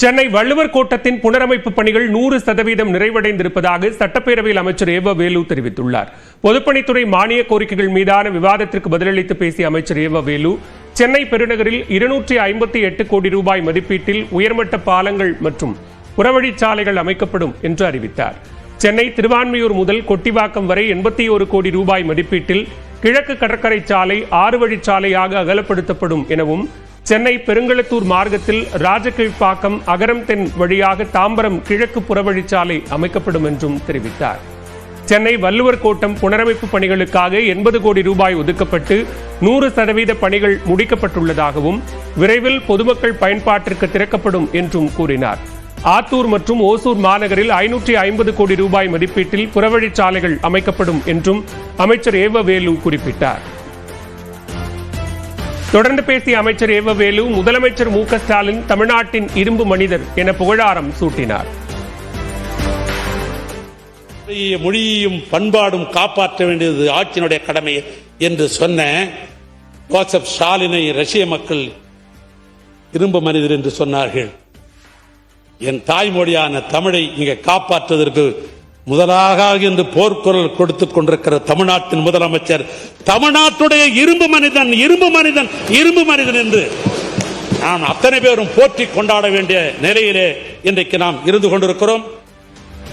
சென்னை வள்ளுவர் கோட்டத்தின் புனரமைப்பு பணிகள் 100% நிறைவடைந்திருப்பதாக சட்டப்பேரவையில் அமைச்சர் ஏவ வேலு தெரிவித்துள்ளார். பொதுப்பணித்துறை மானிய கோரிக்கைகள் மீதான விவாதத்திற்கு பதிலளித்து பேசிய அமைச்சர் ஏவ வேலு, சென்னை பெருநகரில் 258 கோடி ரூபாய் மதிப்பீட்டில் உயர்மட்ட பாலங்கள் மற்றும் புறவழிச்சாலைகள் அமைக்கப்படும் என்று அறிவித்தார். சென்னை திருவான்மியூர் முதல் கொட்டிவாக்கம் வரை 81 கோடி ரூபாய் மதிப்பீட்டில் கிழக்கு கடற்கரை சாலை 6 வழிச்சாலையாக அகலப்படுத்தப்படும் எனவும், சென்னை பெருங்களத்தூர் மார்க்கத்தில் ராஜகீழ்ப்பாக்கம் அகரம் தென் வழியாக தாம்பரம் கிழக்கு புறவழிச்சாலை அமைக்கப்படும் என்றும் தெரிவித்தார். சென்னை வள்ளுவர் கோட்டம் புனரமைப்பு பணிகளுக்காக 80 கோடி ரூபாய் ஒதுக்கப்பட்டு 100% பணிகள் முடிக்கப்பட்டுள்ளதாகவும், விரைவில் பொதுமக்கள் பயன்பாட்டிற்கு திறக்கப்படும் என்றும் கூறினார். ஆத்தூர் மற்றும் ஓசூர் மாநகரில் 550 கோடி ரூபாய் மதிப்பீட்டில் புறவழிச்சாலைகள் அமைக்கப்படும் என்றும் அமைச்சர் ஏவ வேலு குறிப்பிட்டார். தொடர்ந்து பேசிய அமைச்சர் ஏவ வேலு, முதலமைச்சர் மு.க. ஸ்டாலின் தமிழ்நாட்டின் இரும்பு மனிதர் என புகழாரம் சூட்டினார். மொழியையும் பண்பாடும் காப்பாற்ற வேண்டியது ஆட்சியினுடைய கடமை என்று சொன்ன ஜோசப் ஸ்டாலினை ரஷ்ய மக்கள் இரும்பு மனிதர் என்று சொன்னார்கள். என் தாய்மொழியான தமிழை இங்கே காப்பாற்றுவதற்கு முதலாக என்று போர்க்குரல் கொடுத்துக் கொண்டிருக்கிற தமிழ்நாட்டின் முதலமைச்சர் தமிழ்நாட்டுடைய இரும்பு மனிதன் இரும்பு மனிதன் இரும்பு மனிதன் என்று நாம் அத்தனை பேரும் போற்றி கொண்டாட வேண்டிய நிலையிலே இன்றைக்கு நாம் இருந்து கொண்டிருக்கிறோம்.